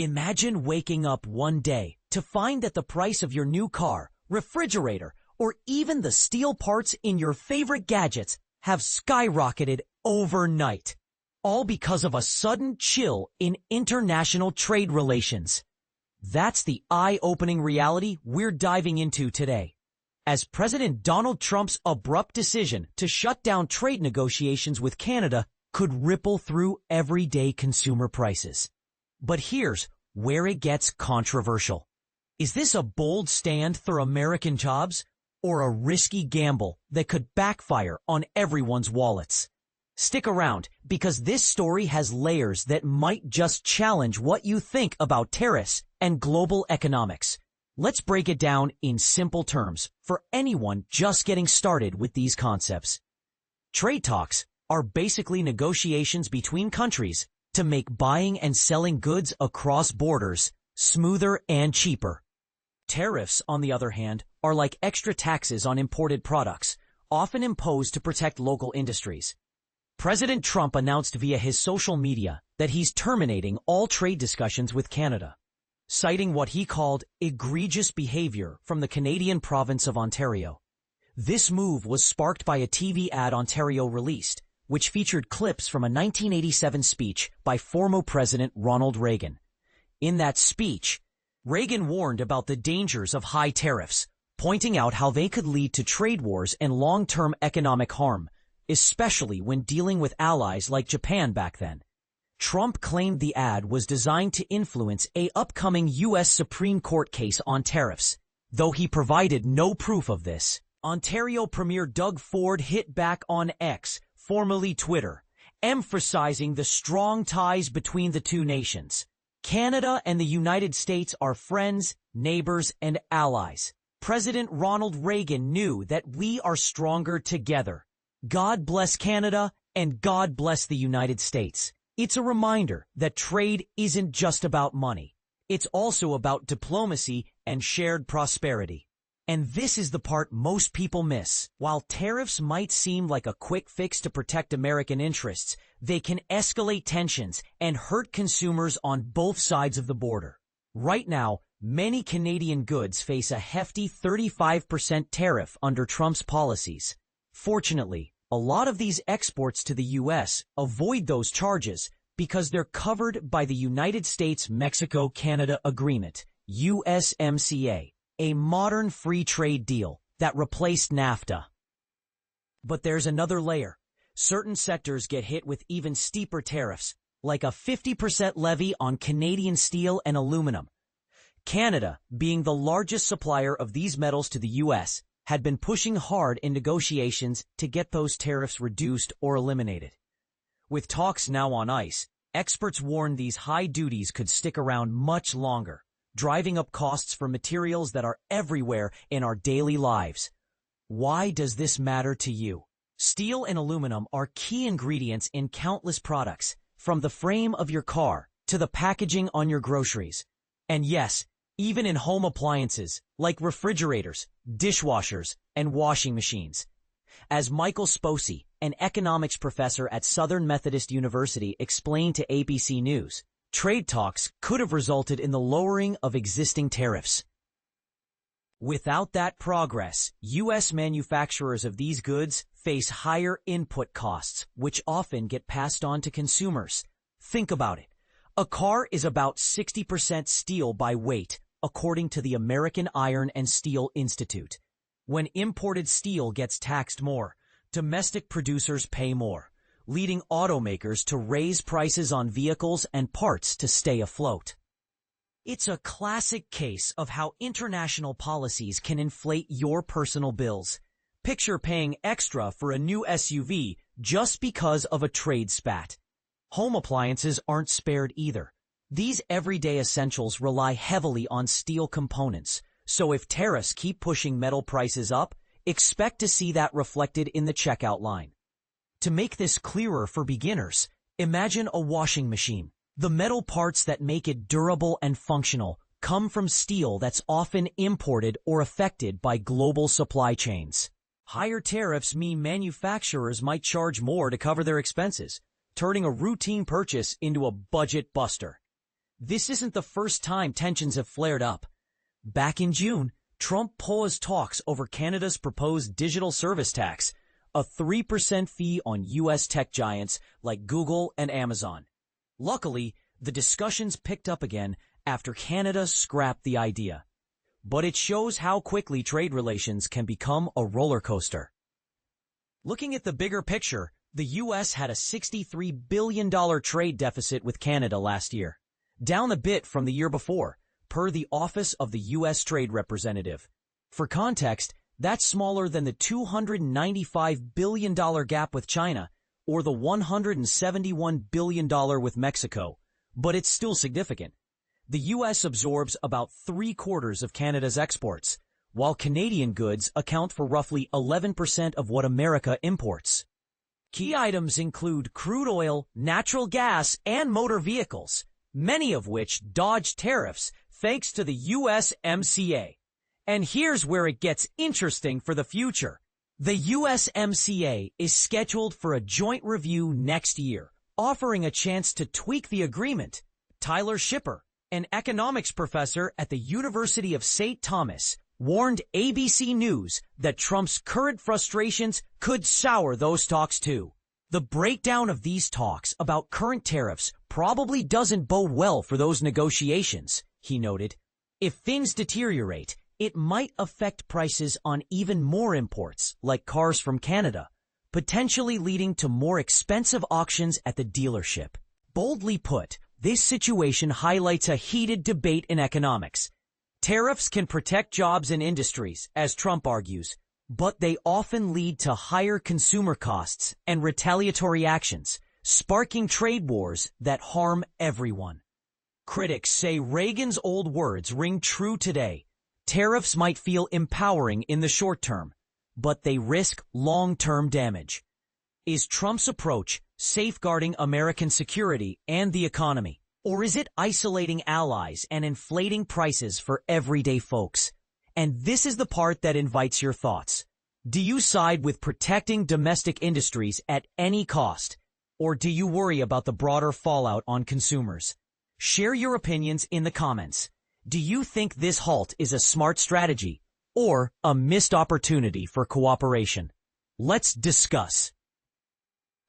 Imagine waking up one day to find that the price of your new car, refrigerator, or even the steel parts in your favorite gadgets have skyrocketed overnight, all because of a sudden chill in international trade relations. That's the eye-opening reality we're diving into today, as President Donald Trump's abrupt decision to shut down trade negotiations with Canada could ripple through everyday consumer prices. But here's where it gets controversial. Is this a bold stand for American jobs, or a risky gamble that could backfire on everyone's wallets? Stick around, because this story has layers that might just challenge what you think about tariffs and global economics. Let's break it down in simple terms for anyone just getting started with these concepts. Trade talks are basically negotiations between countries to make buying and selling goods across borders smoother and cheaper. Tariffs, on the other hand, are like extra taxes on imported products, often imposed to protect local industries. President Trump announced via his social media that he's terminating all trade discussions with Canada, citing what he called egregious behavior from the Canadian province of Ontario. This move was sparked by a TV ad Ontario released, which featured clips from a 1987 speech by former President Ronald Reagan. In that speech, Reagan warned about the dangers of high tariffs, pointing out how they could lead to trade wars and long-term economic harm, especially when dealing with allies like Japan back then. Trump claimed the ad was designed to influence an upcoming U.S. Supreme Court case on tariffs, though he provided no proof of this. Ontario Premier Doug Ford hit back on X, formerly Twitter, emphasizing the strong ties between the two nations. Canada and the United States are friends, neighbors, and allies. President Ronald Reagan knew that we are stronger together. God bless Canada, and God bless the United States. It's a reminder that trade isn't just about money. It's also about diplomacy and shared prosperity. And this is the part most people miss. While tariffs might seem like a quick fix to protect American interests, they can escalate tensions and hurt consumers on both sides of the border. Right now, many Canadian goods face a hefty 35% tariff under Trump's policies. Fortunately, a lot of these exports to the U.S. avoid those charges because they're covered by the United States-Mexico-Canada Agreement, USMCA, a modern free trade deal that replaced NAFTA. But there's another layer. Certain sectors get hit with even steeper tariffs, like a 50% levy on Canadian steel and aluminum. Canada, being the largest supplier of these metals to the U.S., had been pushing hard in negotiations to get those tariffs reduced or eliminated. With talks now on ice, experts warn these high duties could stick around much longer, driving up costs for materials that are everywhere in our daily lives. Why does this matter to you? Steel and aluminum are key ingredients in countless products, from the frame of your car to the packaging on your groceries. And yes, even in home appliances like refrigerators, dishwashers, and washing machines. As Michael Sposi, an economics professor at Southern Methodist University, explained to ABC News, trade talks could have resulted in the lowering of existing tariffs. Without that progress, U.S. manufacturers of these goods face higher input costs, which often get passed on to consumers. Think about it. A car is about 60% steel by weight, according to the American Iron and Steel Institute. When imported steel gets taxed more, domestic producers pay more, leading automakers to raise prices on vehicles and parts to stay afloat. It's a classic case of how international policies can inflate your personal bills. Picture paying extra for a new SUV just because of a trade spat. Home appliances aren't spared either. These everyday essentials rely heavily on steel components, so if tariffs keep pushing metal prices up, expect to see that reflected in the checkout line. To make this clearer for beginners, imagine a washing machine. The metal parts that make it durable and functional come from steel that's often imported or affected by global supply chains. Higher tariffs mean manufacturers might charge more to cover their expenses, turning a routine purchase into a budget buster. This isn't the first time tensions have flared up. Back in June, Trump paused talks over Canada's proposed digital service tax, a 3% fee on U.S. tech giants like Google and Amazon. Luckily, the discussions picked up again after Canada scrapped the idea. But it shows how quickly trade relations can become a roller coaster. Looking at the bigger picture, the U.S. had a $63 billion trade deficit with Canada last year, down a bit from the year before, per the Office of the U.S. Trade Representative. For context, that's smaller than the $295 billion gap with China or the $171 billion with Mexico, but it's still significant. The U.S. absorbs about 3/4 of Canada's exports, while Canadian goods account for roughly 11% of what America imports. Key items include crude oil, natural gas, and motor vehicles, many of which dodge tariffs thanks to the USMCA. And here's where it gets interesting for the future. The USMCA is scheduled for a joint review next year, offering a chance to tweak the agreement. Tyler Schipper, an economics professor at the University of St. Thomas, warned ABC News that Trump's current frustrations could sour those talks too. The breakdown of these talks about current tariffs probably doesn't bode well for those negotiations, he noted. If things deteriorate, it might affect prices on even more imports, like cars from Canada, potentially leading to more expensive auctions at the dealership. Boldly put, this situation highlights a heated debate in economics. Tariffs can protect jobs and industries, as Trump argues, but they often lead to higher consumer costs and retaliatory actions, sparking trade wars that harm everyone. Critics say Reagan's old words ring true today. Tariffs might feel empowering in the short term, but they risk long-term damage. Is Trump's approach safeguarding American security and the economy, or is it isolating allies and inflating prices for everyday folks? And this is the part that invites your thoughts. Do you side with protecting domestic industries at any cost, or do you worry about the broader fallout on consumers? Share your opinions in the comments. Do you think this halt is a smart strategy or a missed opportunity for cooperation? Let's discuss.